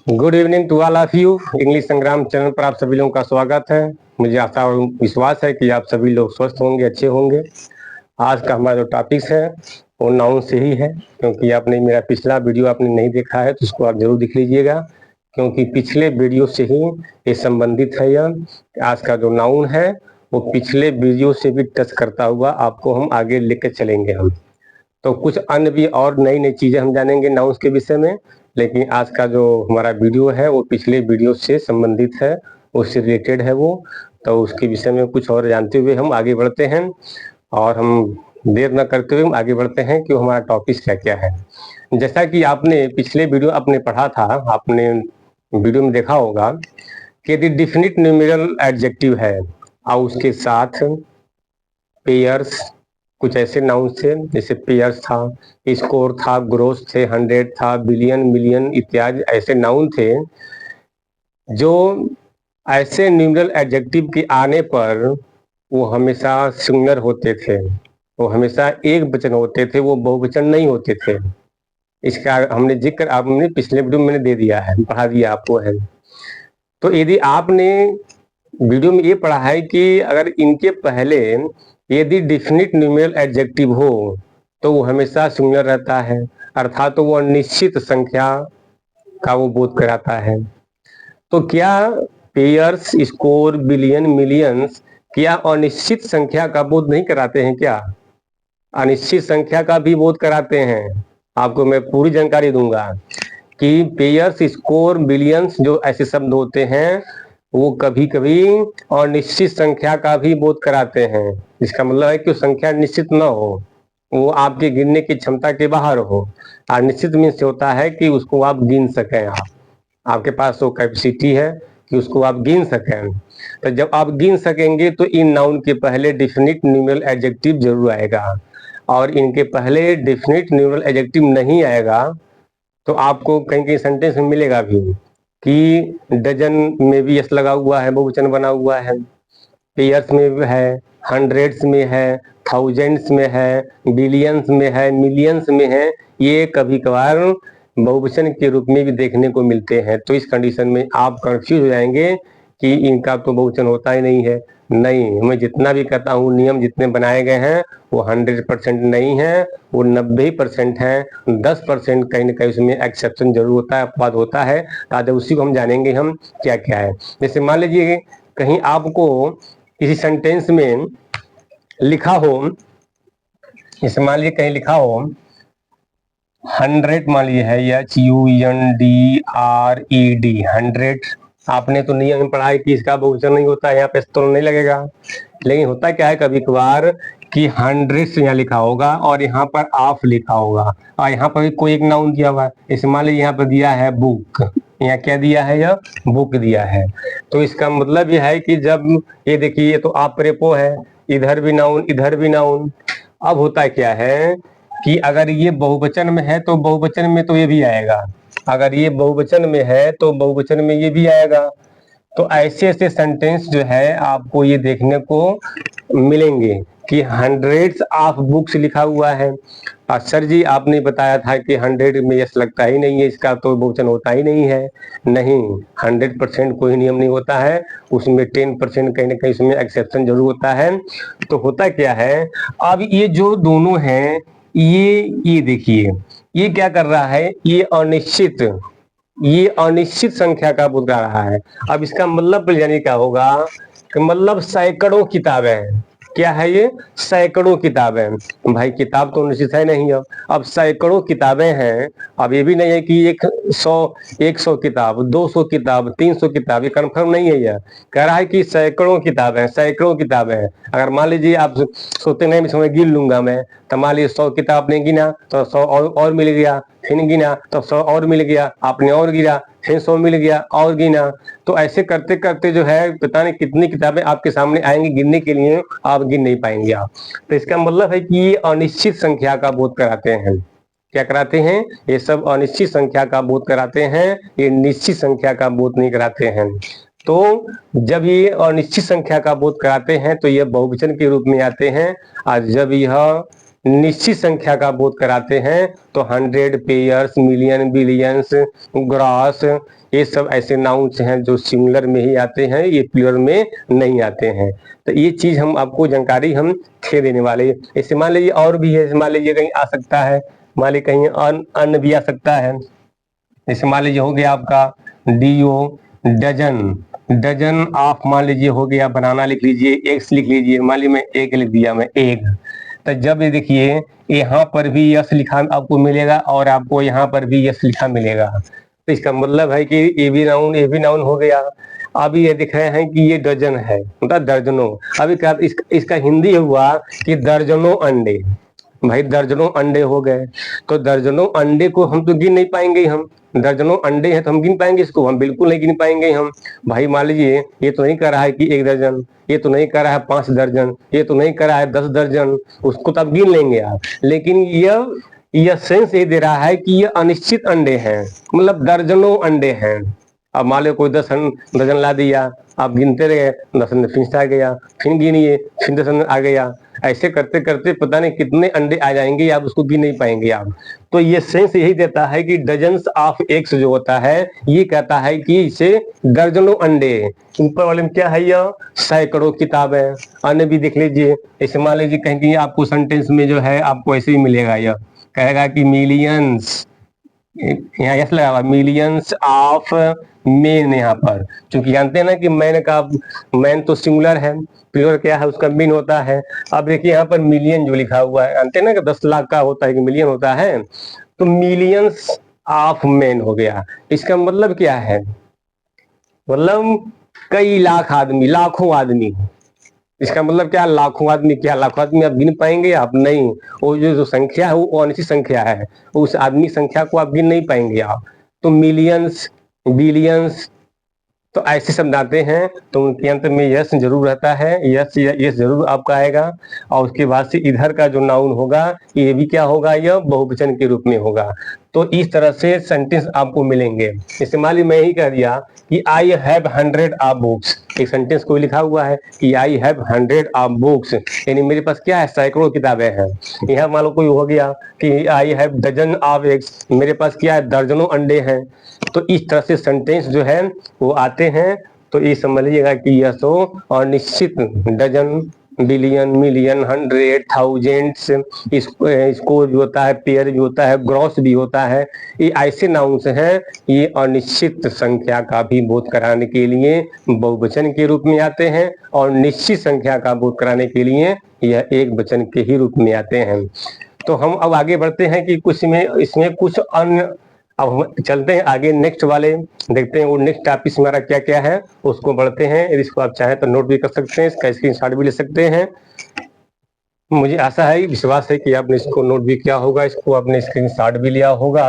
Good evening to all of you. English Sangram channel पर आप सभी लोगों का स्वागत है। मुझे आशा और विश्वास है कि आप सभी लोग स्वस्थ होंगे, अच्छे होंगे। आज का हमारा जो टॉपिक्स है वो नाउन से ही है, क्योंकि आपने मेरा पिछला वीडियो आपने नहीं देखा है तो उसको आप जरूर देख लीजिएगा, क्योंकि पिछले वीडियो से ही ये संबंधित है। यह आज का जो नाउन है वो पिछले वीडियो से भी टच करता हुआ आपको हम आगे लेकर चलेंगे। हम तो कुछ अन्य भी और नई नई चीजें हम जानेंगे नाउन्स के विषय में, लेकिन आज का जो हमारा वीडियो है वो पिछले वीडियो से संबंधित है, उससे रिलेटेड है वो। तो उसके विषय में कुछ और जानते हुए हम आगे बढ़ते हैं, और हम देर न करते हुए हम आगे बढ़ते हैं कि हमारा टॉपिक क्या क्या है। जैसा कि आपने पिछले वीडियो आपने पढ़ा था, आपने वीडियो में देखा होगा कि यदि डिफिनिट न्यूमेरल एडजेक्टिव है और उसके साथ पेयर्स, कुछ ऐसे नाउन थे जैसे पेयर्स था, स्कोर था, ग्रोस थे, 100 था, बिलियन, मिलियन इत्यादि ऐसे नाउन थे जो ऐसे न्यूमेरल एडजेक्टिव के आने पर वो हमेशा सिंगुलर होते थे, वो हमेशा एक वचन होते थे, वो बहुवचन नहीं होते थे। इसका हमने जिक्र आपने पिछले वीडियो में मैंने दे दिया है, पढ़ा दिया आपको है। तो यदि आपने वीडियो में ये पढ़ा है कि अगर इनके पहले यदि डिफिनिट न्यूमेरल एडजेक्टिव हो तो वो हमेशा सिंगुलर रहता है, अर्थात तो वो निश्चित संख्या का वो बोध कराता है। तो क्या पेयर्स, स्कोर, बिलियन, मिलियंस क्या अनिश्चित संख्या का बोध नहीं कराते हैं? क्या अनिश्चित संख्या का भी बोध कराते हैं? आपको मैं पूरी जानकारी दूंगा कि पेयर्स, स्कोर, बिलियंस जो ऐसे शब्द होते हैं वो कभी कभी अनिश्चित संख्या का भी बोध कराते हैं। इसका मतलब है कि संख्या निश्चित न हो, वो आपके गिनने की क्षमता के बाहर हो। और निश्चित मीन्स होता है कि उसको आप गिन सकें, आपके पास वो कैपेसिटी है कि उसको आप गिन सकें। तो जब आप गिन सकेंगे तो इन नाउन के पहले डिफिनिट न्यूमेरल एडजेक्टिव जरूर आएगा, और इनके पहले डिफिनिट न्यूमेरल एडजेक्टिव नहीं आएगा तो आपको कहीं कहीं सेंटेंस में मिलेगा भी कि डजन में भी यस लगा हुआ है, बहुवचन बना हुआ है, पेयर्स में भी है, हंड्रेड्स में है, थाउजेंड्स में है, बिलियंस में है, मिलियंस में है। ये कभी कभार बहुवचन के रूप में भी देखने को मिलते हैं। तो इस कंडीशन में आप कंफ्यूज हो जाएंगे कि इनका तो बहुवचन होता ही नहीं है। नहीं, मैं जितना भी कहता हूँ नियम जितने बनाए गए हैं वो 100% नहीं है, वो 90% है। 10% कहीं ना कहीं उसमें एक्सेप्शन जरूर होता है, अपवाद होता है। तो उसी को हम जानेंगे हम क्या क्या है। जैसे मान लीजिए कहीं आपको किसी सेंटेंस में लिखा हो, जैसे मान लीजिए कहीं लिखा हो 100, मान लीजिए है HUNDRED 100। आपने तो नियम में पढ़ा है कि इसका बहुवचन नहीं होता है, यहाँ पे तो नहीं लगेगा। लेकिन होता क्या है कभी कभार कि 100 यहाँ लिखा होगा और यहाँ पर ऑफ लिखा होगा, और यहाँ पर भी कोई एक नाउन दिया हुआ है। इसे मान लीजिए यहाँ पर दिया है बुक, यहाँ क्या दिया है? यह बुक दिया है। तो इसका मतलब यह है कि जब ये देखिए ये तो आप प्रेपो है, इधर भी नाउन, इधर भी नाउन। अब होता क्या है कि अगर ये बहुवचन में है तो बहुवचन में तो ये भी आएगा, अगर ये बहुवचन में है तो बहुवचन में ये भी आएगा। तो ऐसे ऐसे सेंटेंस जो है आपको ये देखने को मिलेंगे कि हंड्रेड्स ऑफ बुक्स लिखा हुआ है। और सर जी आपने बताया था कि 100 में यस लगता ही नहीं है, इसका तो बहुवचन होता ही नहीं है। नहीं, 100% कोई नियम नहीं होता है, उसमें 10% कहीं ना कहीं उसमें एक्सेप्शन जरूर होता है। तो होता क्या है, अब ये जो दोनों हैं ये देखिए ये क्या कर रहा है, ये अनिश्चित संख्या का बोध कर रहा है। अब इसका मतलब यानी क्या होगा कि मतलब सैकड़ों किताबें, क्या है ये? सैकड़ों किताबें। भाई किताब तो निश्चित है नहीं। अब सैकड़ों किताबें हैं। अब ये भी नहीं है कि 100 किताब, 200 किताब, 300 किताब, ये कंफर्म नहीं है। यह कह रहा है कि सैकड़ों किताबें, सैकड़ों किताबें। अगर मान लीजिए आप सोचते नहीं समय गिन लूंगा मैं, तो मान लीजिए 100 किताब आपने गिना तो 100 और मिल गया, फिर गिना तो 100 और मिल गया, आपने और गिरा, फिर 100 मिल गया और गिना। तो ऐसे करते करते जो है पता नहीं कितनी किताबें आपके सामने आएंगी गिनने के लिए, आप गिन नहीं पाएंगे आप। तो इसका मतलब है कि ये अनिश्चित संख्या का बोध कराते हैं। क्या कराते हैं? ये सब अनिश्चित संख्या का बोध कराते हैं, ये निश्चित संख्या का बोध नहीं कराते हैं। तो जब ये अनिश्चित संख्या का बोध कराते हैं तो ये बहुवचन के रूप में आते हैं, और जब यह निश्चित संख्या का बोध कराते हैं तो 100, पेयर्स, मिलियन, बिलियंस, ग्रॉस, ये सब ऐसे नाउन्स हैं जो सिंगुलर में ही आते हैं, ये प्लूरल में नहीं आते हैं। तो ये चीज हम आपको जानकारी हम थे देने वाले। ऐसे मान लीजिए और भी है, मान लीजिए कहीं आ सकता है, मान लीजिए कहीं अन्न भी आ सकता है। जैसे मान लीजिए हो गया आपका DO, डजन, डजन ऑफ, मान लीजिए हो गया बनाना लिख लीजिए, एग्स लिख लीजिए, मान लीजिए मैं एक लिख दिया, मैं एक। तो जब ये देखिए यहाँ पर भी यस लिखा आपको मिलेगा और आपको यहाँ पर भी यस लिखा मिलेगा, तो इसका मतलब है कि ए भी नाउन हो गया। अभी ये दिख रहे हैं कि ये डजन है, मतलब दर्जनों। अभी क्या इसका हिंदी हुआ कि दर्जनों अंडे। भाई दर्जनों अंडे हो गए, तो दर्जनों अंडे को हम तो गिन नहीं पाएंगे। हम दर्जनों अंडे हैं तो हम गिन पाएंगे इसको? हम बिल्कुल नहीं गिन पाएंगे हम। भाई मान लीजिए ये तो नहीं कह रहा है कि 1 दर्जन, ये तो नहीं कह रहा है 5 दर्जन, ये तो नहीं कह रहा है 10 दर्जन, उसको तो आप गिन लेंगे आप। लेकिन यह सेंस ये दे रहा है कि ये अनिश्चित अंडे हैं, मतलब दर्जनों अंडे हैं। अब मान लो कोई 10 दर्जन ला दिया, आप गिनते रहे, 10 में फिर आ गया, फिर गिनिए, फिर 10 आ गया। ऐसे करते करते पता नहीं कितने अंडे आ जाएंगे, आप उसको गिन नहीं पाएंगे आप। तो ये सेंस यही देता है कि डजन्स ऑफ एग्स जो होता है, ये कहता है कि इसे दर्जनों अंडे। ऊपर वाले में क्या है, यह सैकड़ों किताबें। अन्य भी देख लीजिए, ऐसे मान लीजिए कहीं आपको सेंटेंस में जो है आपको ऐसे ही मिलेगा, यह कहेगा कि मिलियंस, यहाँ यस लगा हुआ, मिलियंस ऑफ मेन। यहाँ पर चूंकि जानते हैं ना कि मैन का, मैन तो सिंगुलर है, प्लूरल क्या है उसका मीन होता है। अब देखिए यहाँ पर मिलियन जो लिखा हुआ है, जानते हैं ना कि 10 लाख का होता है कि मिलियन होता है, तो मिलियंस ऑफ मेन हो गया। इसका मतलब क्या है, मतलब कई लाख आदमी, लाखों आदमी। इसका मतलब क्या, लाखों आदमी। क्या लाखों आदमी आप गिन पाएंगे? आप नहीं। वो जो संख्या है वो अनिश्चित संख्या है, उस आदमी संख्या को आप गिन नहीं पाएंगे आप। तो मिलियंस, बिलियंस, तो ऐसे शब्द आते हैं तो उनके अंत में यस जरूर रहता है, यस यस जरूर आपका आएगा। और उसके बाद से इधर का जो नाउन होगा ये भी क्या होगा, यह बहुवचन के रूप में होगा। तो इस तरह से सेंटेंस आपको मिलेंगे। जैसे मान ली मैं ही कह दिया कि आई हैव 100 ऑफ बुक्स, एक सेंटेंस को लिखा हुआ है कि आई हैव 100 ऑफ बुक्स, यानी मेरे पास क्या है, सैकड़ों किताबें हैं। यहाँ मान लो कोई हो गया कि I have dozen of eggs, मेरे पास क्या है, दर्जनों अंडे हैं। तो इस तरह से सेंटेंस जो है वो आते हैं। तो ये समझ लीजिएगा कि यह तो और निश्चित, dozen, billion, million, 100, thousands, score भी होता है, पेयर भी होता है, ग्रॉस भी होता है। ये ऐसे नाउन्स हैं, ये अनिश्चित संख्या का भी बोध कराने के लिए बहुवचन के रूप में आते हैं, और निश्चित संख्या का बोध कराने के लिए यह एक वचन के ही रूप में आते हैं। तो हम अब आगे बढ़ते हैं कि कुछ में इसमें कुछ अन्य, अब हम चलते हैं आगे नेक्स्ट वाले, देखते हैं वो नेक्स्ट टॉपिक हमारा क्या क्या है, उसको बढ़ते हैं। यदि इसको आप चाहें तो नोट भी कर सकते हैं, इसका स्क्रीनशॉट भी ले सकते हैं। मुझे आशा है, विश्वास है कि आपने इसको नोट भी किया होगा, इसको आपने स्क्रीनशॉट भी लिया होगा।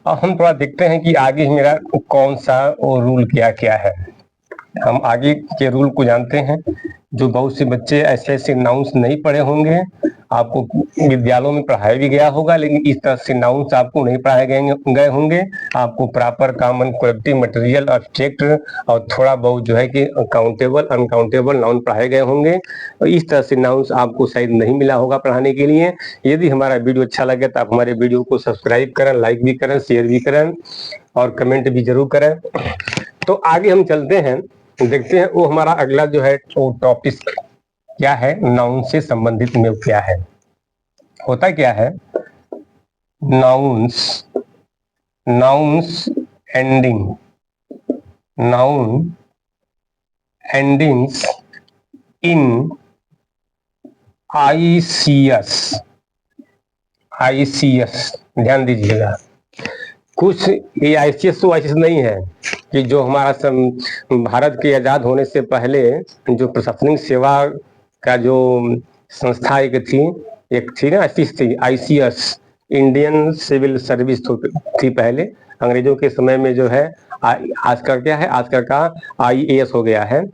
अब हम थोड़ा देखते हैं कि आगे मेरा कौन सा रूल क्या क्या है। हम आगे के रूल को जानते हैं। जो बहुत से बच्चे ऐसे ऐसे नाउन्स नहीं पढ़े होंगे, आपको विद्यालयों में पढ़ाया भी गया होगा, लेकिन इस तरह से नाउन्स आपको नहीं पढ़ाए गए होंगे। आपको proper common collective material object और थोड़ा बहुत जो है कि काउंटेबल अनकाउंटेबल नाउन पढ़ाए गए होंगे। और इस तरह से नाउन्स आपको शायद नहीं मिला होगा पढ़ाने के लिए। यदि हमारा वीडियो अच्छा लगे तो आप हमारे वीडियो को सब्सक्राइब करें, लाइक भी करें, शेयर भी करें और कमेंट भी जरूर करें। तो आगे हम चलते हैं, देखते हैं वो हमारा अगला जो है वो टॉपिक क्या है, नाउन से संबंधित में क्या है, होता क्या है। Nouns, nouns ending, noun endings in ICS, ICS ध्यान दीजिएगा। कुछ ये आईसीएस तो आईसीएस नहीं है कि जो हमारा भारत के आजाद होने से पहले जो प्रशासनिक सेवा का जो संस्था एक थी ना, थी आईसीएस, इंडियन सिविल सर्विस थी पहले अंग्रेजों के समय में जो है। आज का क्या है, आज का आईएएस हो गया है।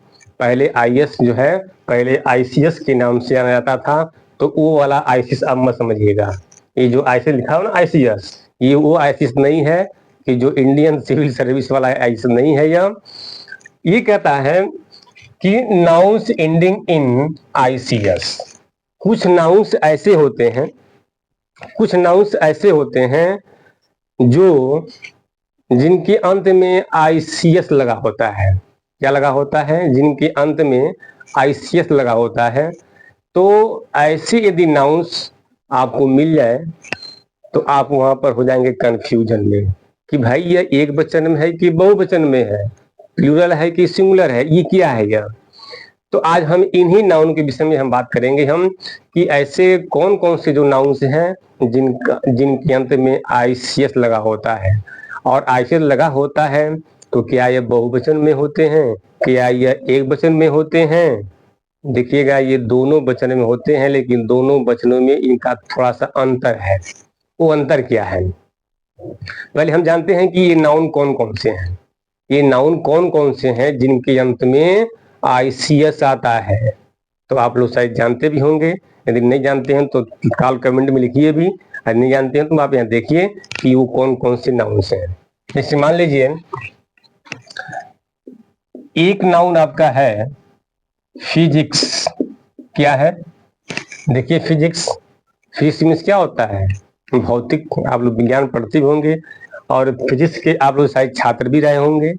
पहले आईएएस जो है पहले आईसीएस के नाम से जाना जाता था। तो वो वाला आईसीएस अब मत समझिएगा, ये जो आईसीएस लिखा हो ना आईसीएस, ये वो आईसीएस नहीं है कि जो इंडियन सिविल सर्विस वाला आईसीएस नहीं है। ये कहता है कि नाउन्स एंडिंग इन आईसीएस, कुछ नाउन्स ऐसे होते हैं कुछ नाउन्स ऐसे होते हैं जो जिनके अंत में आईसीएस लगा होता है। क्या लगा होता है? जिनके अंत में आईसीएस लगा होता है। तो ऐसे यदि नाउन्स आपको मिल जाए तो आप वहां पर हो जाएंगे कंफ्यूजन में कि भाई यह एक वचन में है कि बहुवचन में है, प्लूरल है कि सिंगुलर है, ये क्या है यह। तो आज हम इन्हीं नाउन के विषय में हम बात करेंगे हम कि ऐसे कौन कौन से जो नाउन्स हैं जिनके अंत में आईसीएस लगा होता है। और आईसीएस लगा होता है तो क्या यह बहुवचन में होते हैं, क्या यह एक वचन में होते हैं? देखिएगा, ये दोनों वचन में होते हैं, लेकिन दोनों वचनों में इनका थोड़ा सा अंतर है। वो अंतर क्या है? पहले हम जानते हैं कि ये नाउन कौन कौन से हैं। ये नाउन कौन कौन से हैं जिनके अंत में आईसीएस आता है। तो आप लोग शायद जानते भी होंगे, यदि नहीं जानते हैं तो तत्काल कमेंट में लिखिए भी, और नहीं जानते हैं तो आप यहाँ देखिए कि वो कौन कौन से नाउन्स हैं। जैसे मान लीजिए एक नाउन आपका है फिजिक्स। क्या है? देखिए फिजिक्स, फिजिक्स मीन्स क्या होता है? भौतिक। आप लोग विज्ञान पढ़ते भी होंगे और फिजिक्स के आप लोग शायद छात्र भी रहे होंगे।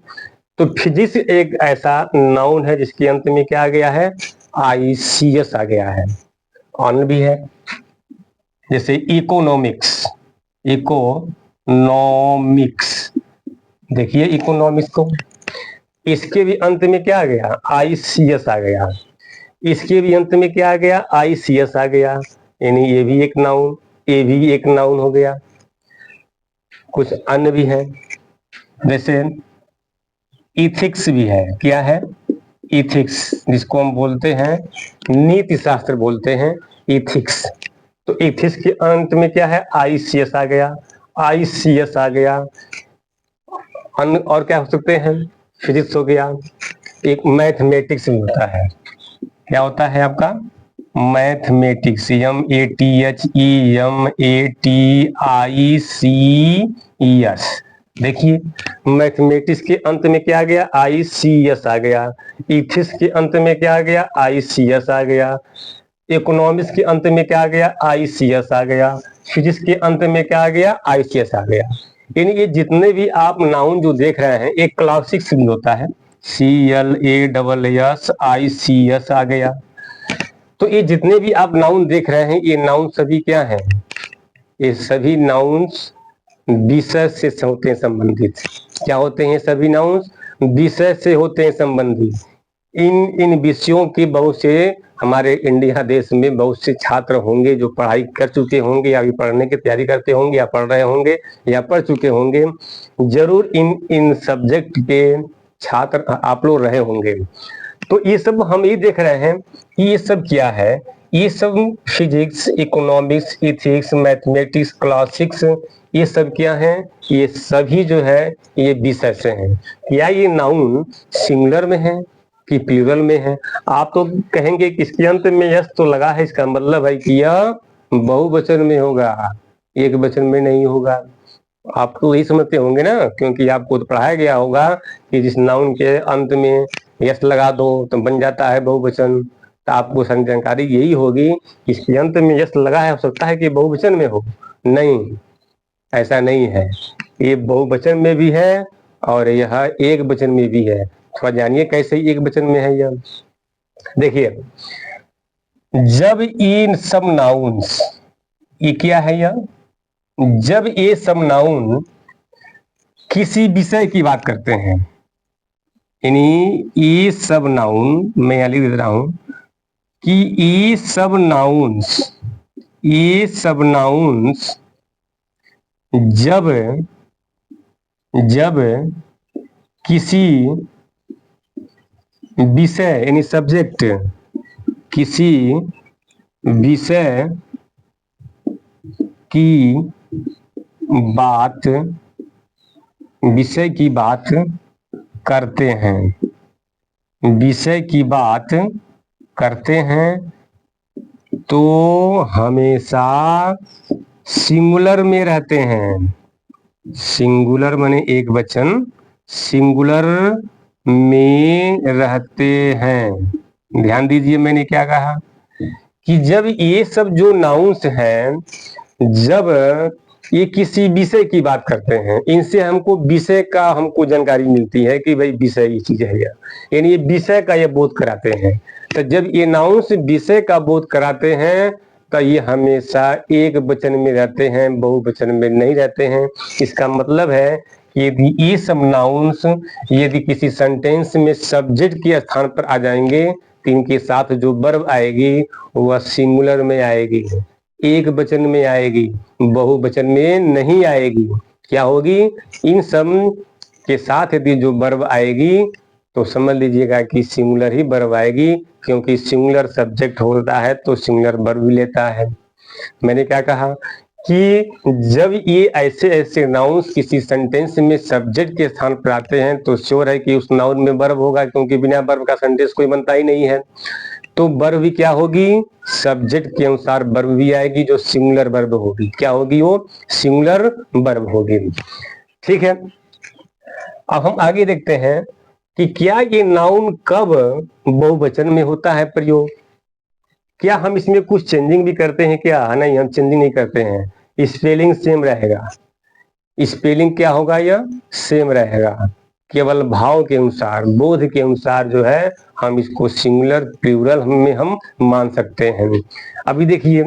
तो फिजिक्स एक ऐसा नाउन है जिसके अंत में क्या आ गया है? आईसीएस आ गया है। ऑन भी है। जैसे इकोनॉमिक्स, इकोनॉमिक्स, देखिए इकोनॉमिक्स को, इसके भी अंत में क्या आ गया? आईसीएस आ गया। इसके भी अंत में क्या आ गया? आईसीएस आ गया। यानी ये भी एक नाउन, ये भी एक नाउन हो गया। कुछ अन्य भी है, जैसे इथिक्स भी है। क्या है? इथिक्स, जिसको हम बोलते हैं नीति शास्त्र बोलते हैं, इथिक्स। तो इथिक्स के अंत में क्या है? आईसीएस आ गया, आईसीएस आ गया। अन्य और क्या हो सकते हैं? फिजिक्स हो गया। एक मैथमेटिक्स भी होता है। क्या होता है आपका? Mathematics, MEATHMATICS। देखिए मैथमेटिक्स के अंत में क्या आ गया? आईसीएस आ गया। इथिक्स के अंत में क्या आ गया? आईसीएस आ गया। इकोनॉमिक्स के अंत में क्या आ गया? आईसीएस आ गया। फिजिक्स के अंत में क्या आ गया? आईसीएस आ गया। यानी ये जितने भी आप नाउन जो देख रहे हैं, एक क्लासिक्स भी होता है, CLASSICS आ गया। तो ये जितने भी आप नाउन देख रहे हैं, ये नाउन सभी क्या हैं? ये सभी नाउन्स विषय से होते हैं संबंधित। क्या होते हैं? सभी नाउन्स विषय से होते हैं संबंधित। इन विषयों के बहुत से हमारे इंडिया देश में बहुत से छात्र होंगे जो पढ़ाई कर चुके होंगे या अभी पढ़ने की तैयारी करते होंगे या पढ़ रहे होंगे या पढ़ चुके होंगे। जरूर इन सब्जेक्ट के छात्र आप लोग रहे होंगे। तो ये सब हम ये देख रहे हैं कि ये सब क्या है। ये सब physics, economics, ethics, mathematics, classics, ये सब क्या है? ये सभी जो है ये विषय से हैं। या ये नाउन सिंगुलर में है कि प्लूरल में है? आप तो कहेंगे कि इसके अंत में यस तो लगा है, इसका मतलब है कि यह बहुवचन में होगा, एक वचन में नहीं होगा। आप तो यही समझते होंगे ना, क्योंकि आपको तो पढ़ाया गया होगा कि जिस नाउन के अंत में यस लगा दो तो बन जाता है बहुवचन। तो आपको जानकारी यही होगी कि इसके अंत में यस लगा है, हो सकता है कि बहुवचन में हो। नहीं, ऐसा नहीं है। ये बहुवचन में भी है और यह एक वचन में भी है। थोड़ा जानिए कैसे एक वचन में है यह। देखिए, जब इन सब नाउन्स, ये क्या है यह? जब ये सब नाउन किसी विषय की बात करते हैं, यानी ये सब नाउन, मैं यहाँ लिख दे रहा हूं कि ये सब नाउन्स जब किसी विषय यानी सब्जेक्ट, किसी विषय की बात करते हैं, विषय की बात करते हैं तो हमेशा सिंगुलर में रहते हैं। सिंगुलर माने एक वचन, सिंगुलर में रहते हैं। ध्यान दीजिए मैंने क्या कहा कि जब ये सब जो नाउन्स हैं जब ये किसी विषय की बात करते हैं, इनसे हमको विषय का हमको जानकारी मिलती है कि भाई विषय ये चीज है, यानी ये विषय का ये बोध कराते हैं। तो जब ये नाउन्स विषय का बोध कराते हैं तो ये हमेशा एक वचन में रहते हैं, बहुवचन में नहीं रहते हैं। इसका मतलब है कि यदि ये सब नाउन्स यदि किसी सेंटेंस में सब्जेक्ट के स्थान पर आ जाएंगे तो इनके साथ जो वर्ब आएगी वह सिंगुलर में आएगी, एक वचन में आएगी, बहुवचन में नहीं आएगी। क्या होगी? इन सब के साथ यदि जो वर्ब आएगी तो समझ लीजिएगा कि सिंगुलर ही वर्ब आएगी, क्योंकि सिंगुलर सब्जेक्ट होता है तो सिंगुलर वर्ब भी लेता है। मैंने क्या कहा कि जब ये ऐसे ऐसे नाउन्स किसी सेंटेंस में सब्जेक्ट के स्थान पर आते हैं तो श्योर है कि उस नाउन में वर्ब होगा, क्योंकि बिना वर्ब का सेंटेंस कोई बनता ही नहीं है। तो वर्ब भी क्या होगी? सब्जेक्ट के अनुसार वर्ब भी आएगी जो सिंगुलर वर्ब होगी। क्या होगी? वो सिंगुलर वर्ब होगी। ठीक है, अब हम आगे देखते हैं कि क्या ये नाउन कब बहुवचन में होता है प्रयोग। क्या हम इसमें कुछ चेंजिंग भी करते हैं क्या? नहीं, हम चेंजिंग नहीं करते हैं, स्पेलिंग सेम रहेगा। स्पेलिंग क्या होगा? यह सेम रहेगा, केवल भाव के अनुसार, बोध के अनुसार जो है हम इसको सिंगुलर प्लूरल में हम मान सकते हैं। अभी देखिए,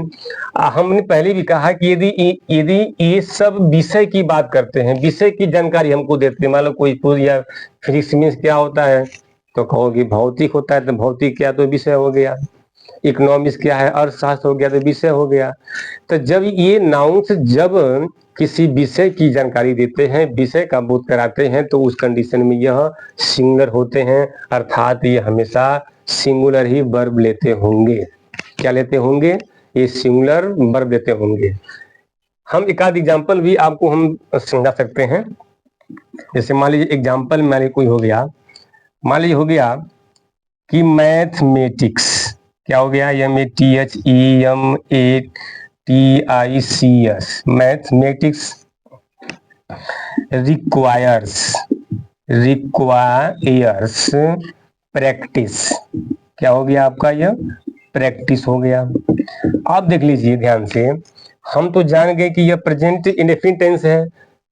हमने पहले भी कहा कि यदि ये सब विषय की बात करते हैं, विषय की जानकारी हमको देते हैं, मान लो कोई या फिजिक्स में क्या होता है तो कहोगे भौतिक होता है, तो भौतिक क्या तो विषय हो गया। इकोनॉमिक्स क्या है? अर्थशास्त्र हो गया, तो विषय हो गया। तो जब ये नाउन्स जब किसी विषय की जानकारी देते हैं, विषय का बोध कराते हैं, तो उस कंडीशन में यह सिंगुलर होते हैं, अर्थात ये हमेशा सिंगुलर ही वर्ब लेते होंगे। क्या लेते होंगे? ये सिंगुलर वर्ब लेते होंगे। हम एक आध एग्जाम्पल भी आपको हम समझा सकते हैं। जैसे मान लीजिए एग्जाम्पल मान लीजिए कोई हो गया, मान लीजिए हो गया कि मैथमेटिक्स, क्या हो गया? MATHEMATICS, mathematics requires practice. क्या हो गया आपका? यह प्रैक्टिस हो गया। आप देख लीजिए ध्यान से, हम तो जान गए कि यह प्रेजेंट इंडेफिनिट टेंस है।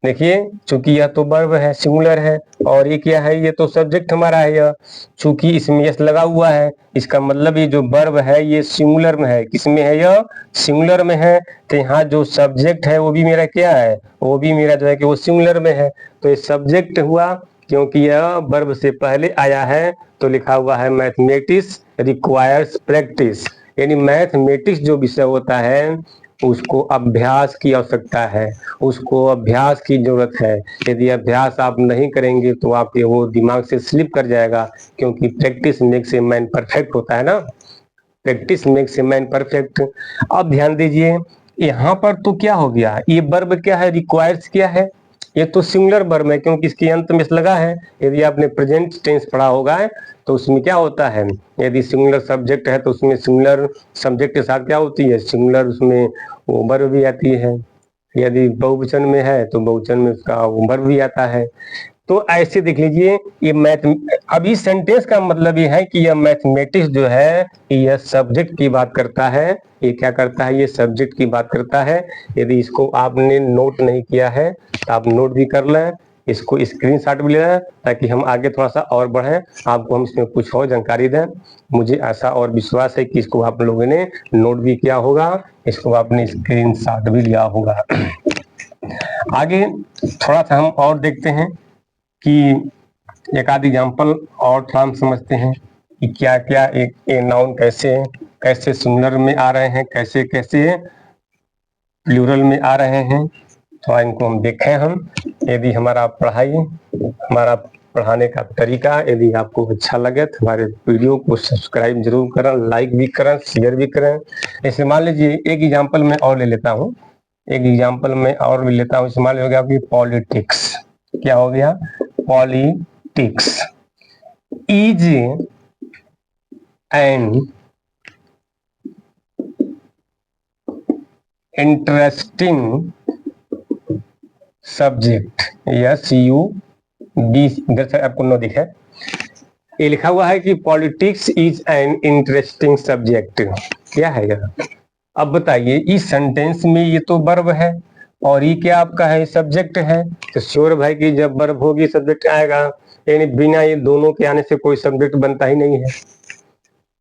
देखिए, चूंकि यह तो वर्ब है, सिंगुलर है, और ये क्या है? ये तो सब्जेक्ट हमारा है। यह चूंकि इसमें यस लगा हुआ है, इसका मतलब ये जो वर्ब है ये सिंगुलर में है। किसमें है? यह सिंगुलर में है। तो यहाँ जो सब्जेक्ट है वो भी मेरा क्या है? वो भी मेरा जो है कि वो सिंगुलर में है। तो ये सब्जेक्ट हुआ, क्योंकि यह वर्ब से पहले आया है तो लिखा हुआ है मैथमेटिक्स रिक्वायर्स प्रैक्टिस, यानी मैथमेटिक्स जो विषय होता है उसको अभ्यास की आवश्यकता है, उसको अभ्यास की जरूरत है। यदि अभ्यास आप नहीं करेंगे तो आपके वो दिमाग से स्लिप कर जाएगा, क्योंकि practice makes a man perfect होता है ना, practice makes a man perfect. अब ध्यान दीजिए, यहाँ पर तो क्या हो गया? ये वर्ब क्या है? रिक्वायर्स क्या है? ये तो सिंगुलर वर्ब है, क्योंकि इसके अंत में लगा है। यदि आपने प्रेजेंट टेंस पढ़ा होगा तो उसमें क्या होता है? यदि सिंगुलर सब्जेक्ट है तो उसमें सिंगुलर सब्जेक्ट के साथ क्या होती है? सिंगुलर उसमें वो वर्ब भी आती है। यदि बहुवचन में है तो बहुवचन में उसका वो वर्ब भी आता है। तो ऐसे देख लीजिए, ये मैथ, अब इस सेंटेंस का मतलब ये है कि यह मैथमेटिक्स जो है यह सब्जेक्ट की बात करता है। ये क्या करता है? ये सब्जेक्ट की बात करता है। यदि इसको आपने नोट नहीं किया है तो आप नोट भी कर लें, इसको स्क्रीनशॉट भी लें, ताकि हम आगे थोड़ा सा और बढ़ें, आपको हम इसमें कुछ और जानकारी दें। मुझे ऐसा और विश्वास है कि इसको आप लोगों ने नोट भी किया होगा, इसको आपने स्क्रीनशॉट भी लिया होगा। आगे थोड़ा सा हम और देखते हैं कि एक आध एग्जाम्पल और थोड़ा हम समझते हैं कि क्या क्या एक नाउन कैसे कैसे सिंगुलर में आ रहे हैं, कैसे कैसे प्लूरल में आ रहे हैं। तो इनको हम देखें। हम यदि हमारा पढ़ाने का तरीका यदि आपको अच्छा लगे तो हमारे वीडियो को सब्सक्राइब जरूर करें, लाइक भी करें, शेयर भी करें। जैसे मान लीजिए एक एग्जाम्पल मैं और ले लेता हूँ, एक एग्जाम्पल मैं और भी लेता हूँ। जैसे मान लीजिए आपकी पॉलिटिक्स, क्या हो गया? Politics is an interesting subject. SUB, इधर से आपको नो दिखे, ये लिखा हुआ है कि politics is an interesting subject. क्या है यह? अब बताइए इस सेंटेंस में ये तो वर्ब है और ये क्या आपका है, सब्जेक्ट है। तो श्योर भाई कि जब वर्ब होगी सब्जेक्ट आएगा, यानी बिना ये दोनों के आने से कोई सब्जेक्ट बनता ही नहीं है।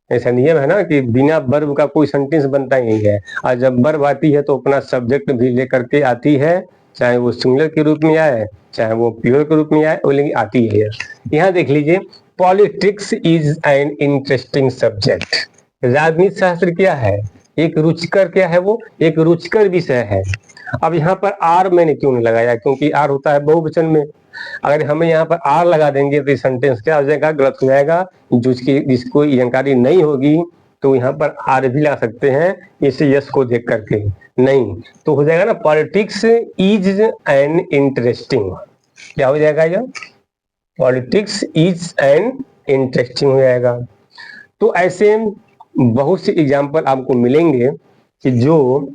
ऐसा नियम है ना कि बिना वर्ब का कोई सेंटेंस बनता ही नहीं है। और जब वर्ब आती है तो अपना सब्जेक्ट भी लेकर के आती है, चाहे वो सिंगुलर के रूप में आए चाहे वो प्लूरल के रूप में आए, वो लेकिन आती है। यहाँ देख लीजिए, politics is an interesting subject. राजनीति शास्त्र क्या है, एक रुचिकर, क्या है वो, एक रुचिकर विषय है। अब यहाँ पर आर मैंने क्यों नहीं लगाया, क्योंकि आर होता है बहुवचन में। अगर हमें यहाँ पर आर लगा देंगे तो सेंटेंस क्या हो जाएगा, गलत हो जाएगा। जिसको जानकारी नहीं होगी तो यहाँ पर आर भी लगा सकते हैं, इसे यस को देख करके। नहीं तो हो जाएगा ना, पॉलिटिक्स इज एन इंटरेस्टिंग, क्या हो जाएगा यह, पॉलिटिक्स इज एन इंटरेस्टिंग हो जाएगा। तो ऐसे बहुत से एग्जाम्पल आपको मिलेंगे कि जो,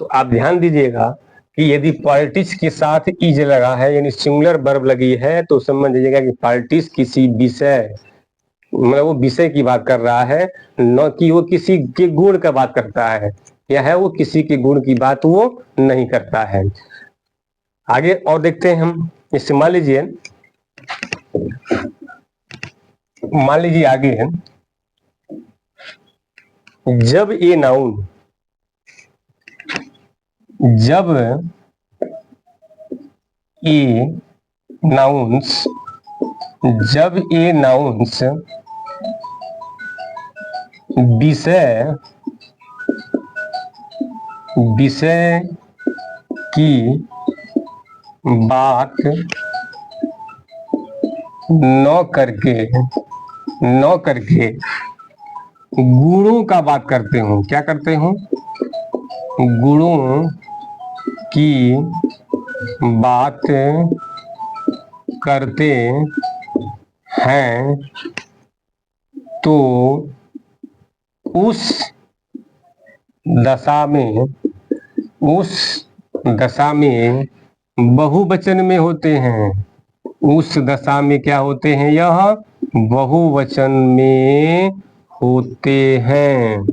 तो आप ध्यान दीजिएगा कि यदि पॉलिटिक्स के साथ इज लगा है यानी सिंगुलर वर्ब लगी है तो समझ लीजिएगा कि पॉलिटिक्स किसी विषय, मतलब वो विषय की बात कर रहा है, न कि वो किसी के गुण का बात करता है, या है वो किसी के गुण की बात वो नहीं करता है। आगे और देखते हैं हम, इससे मान लीजिए आगे, जब ये नाउन, जब ये नाउन्स, जब ये नाउन्स विषय की बात न करके गुणों का बात करते हो, क्या करते हो, गुणों की बात करते हैं तो उस दशा में बहुवचन में होते हैं। उस दशा में क्या होते हैं, यह बहुवचन में होते हैं।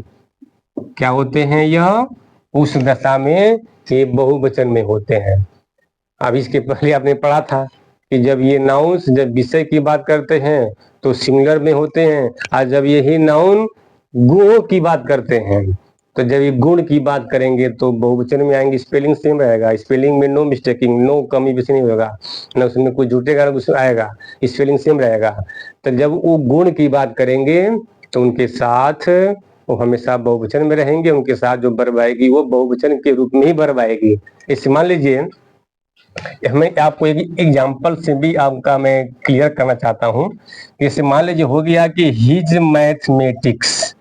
क्या होते हैं, यह उस दशा में ये बहुवचन में होते हैं। अब इसके पहले आपने पढ़ा था कि जब ये नाउन्स जब विषय की बात करते हैं तो सिंगुलर में होते हैं, और जब यही नाउन गुणों की बात करते हैं तो जब ये गुण की बात करेंगे तो बहुवचन में आएंगे। स्पेलिंग सेम रहेगा, स्पेलिंग में नो मिस्टेकिंग, नो कमी बेसी नहीं होगा, ना उसमें कोई जुटेगा ना उसमें आएगा, स्पेलिंग सेम रहेगा। तो जब वो गुण की बात करेंगे तो उनके साथ वो हमेशा बहुवचन में रहेंगे, उनके साथ जो वर्ब आएगी वो बहुवचन के रूप में ही वर्ब आएगी। इसे मान लीजिए, मैं आपको एक एग्जाम्पल से भी आपका मैं क्लियर करना चाहता हूँ। जैसे मान लीजिए हो गया कि his mathematics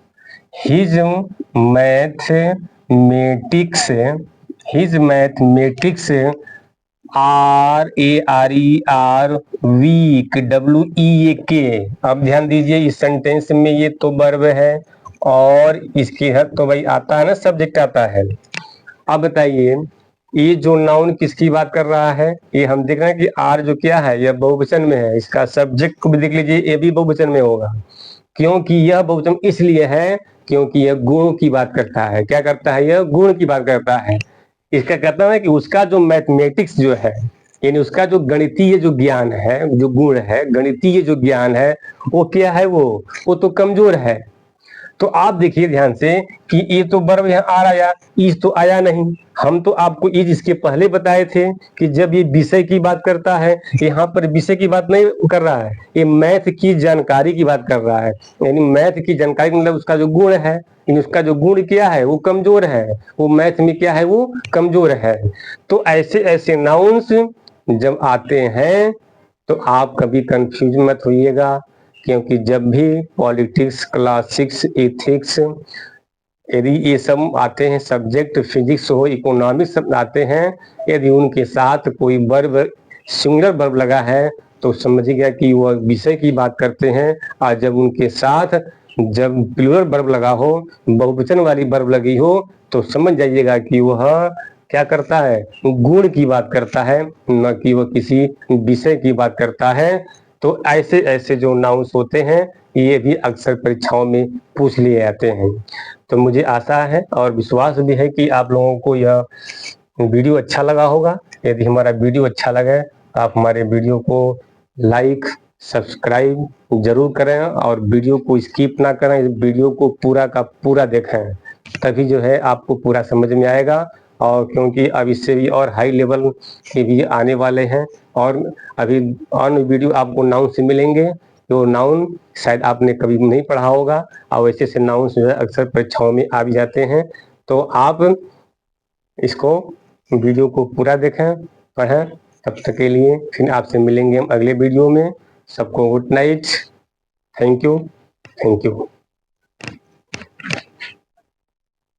RARER weak WEAK। अब ध्यान दीजिए इस सेंटेंस में ये तो वर्ब है और इसके हद तो भाई आता है ना, सब्जेक्ट आता है। अब बताइए ये जो नाउन किसकी बात कर रहा है, ये हम देख रहे हैं कि आर जो क्या है यह बहुवचन में है, इसका सब्जेक्ट को भी देख लीजिए, ये भी बहुवचन में होगा। क्योंकि यह बहुवचन इसलिए है क्योंकि यह गुणों की बात करता है। क्या करता है, यह गुण की बात करता है। इसका कहता है कि उसका जो मैथमेटिक्स जो है, यानी उसका जो गणितीय जो ज्ञान है, जो गुण है, गणितीय जो ज्ञान है, वो क्या है, वो तो कमजोर है। तो आप देखिए ध्यान से कि ये तो वर्ब यहाँ आ आया, इज तो आया नहीं। हम तो आपको इज इसके पहले बताए थे कि जब ये विषय की बात करता है, यहाँ पर विषय की बात नहीं कर रहा है, ये मैथ की जानकारी की बात कर रहा है। यानी मैथ की जानकारी मतलब उसका जो गुण है, उसका जो गुण क्या है वो कमजोर है, वो मैथ में क्या है वो कमजोर है। तो ऐसे ऐसे नाउन्स जब आते हैं तो आप कभी कंफ्यूज मत होइएगा, क्योंकि जब भी पॉलिटिक्स, क्लासिक्स, एथिक्स, यदि ये सब आते हैं, सब्जेक्ट फिजिक्स हो, इकोनॉमिक्स सब आते हैं, यदि उनके साथ कोई वर्ब, सिंगुलर वर्ब लगा है तो समझिएगा कि वह विषय की बात करते हैं। और जब उनके साथ जब प्लूरल वर्ब लगा हो, बहुवचन वाली वर्ब लगी हो, तो समझ जाइएगा कि वह क्या करता है, गुण की बात करता है, न कि वह किसी विषय की बात करता है। तो ऐसे ऐसे जो नाउन्स होते हैं ये भी अक्सर परीक्षाओं में पूछ लिए जाते हैं। तो मुझे आशा है और विश्वास भी है कि आप लोगों को यह वीडियो अच्छा लगा होगा। यदि हमारा वीडियो अच्छा लगे तो आप हमारे वीडियो को लाइक सब्सक्राइब जरूर करें और वीडियो को स्किप ना करें, वीडियो को पूरा का पूरा देखें, तभी जो है आपको पूरा समझ में आएगा। और क्योंकि अब इससे भी और हाई लेवल के भी आने वाले हैं और अभी अन्य वीडियो आपको नाउन से मिलेंगे जो नाउन शायद आपने कभी नहीं पढ़ा होगा और वैसे से नाउन जो है अक्सर परीक्षाओं में आ भी जाते हैं। तो आप इसको वीडियो को पूरा देखें, पढ़ें। तब तक के लिए फिर आपसे मिलेंगे हम अगले वीडियो में। सबको good night. Thank you. Thank you.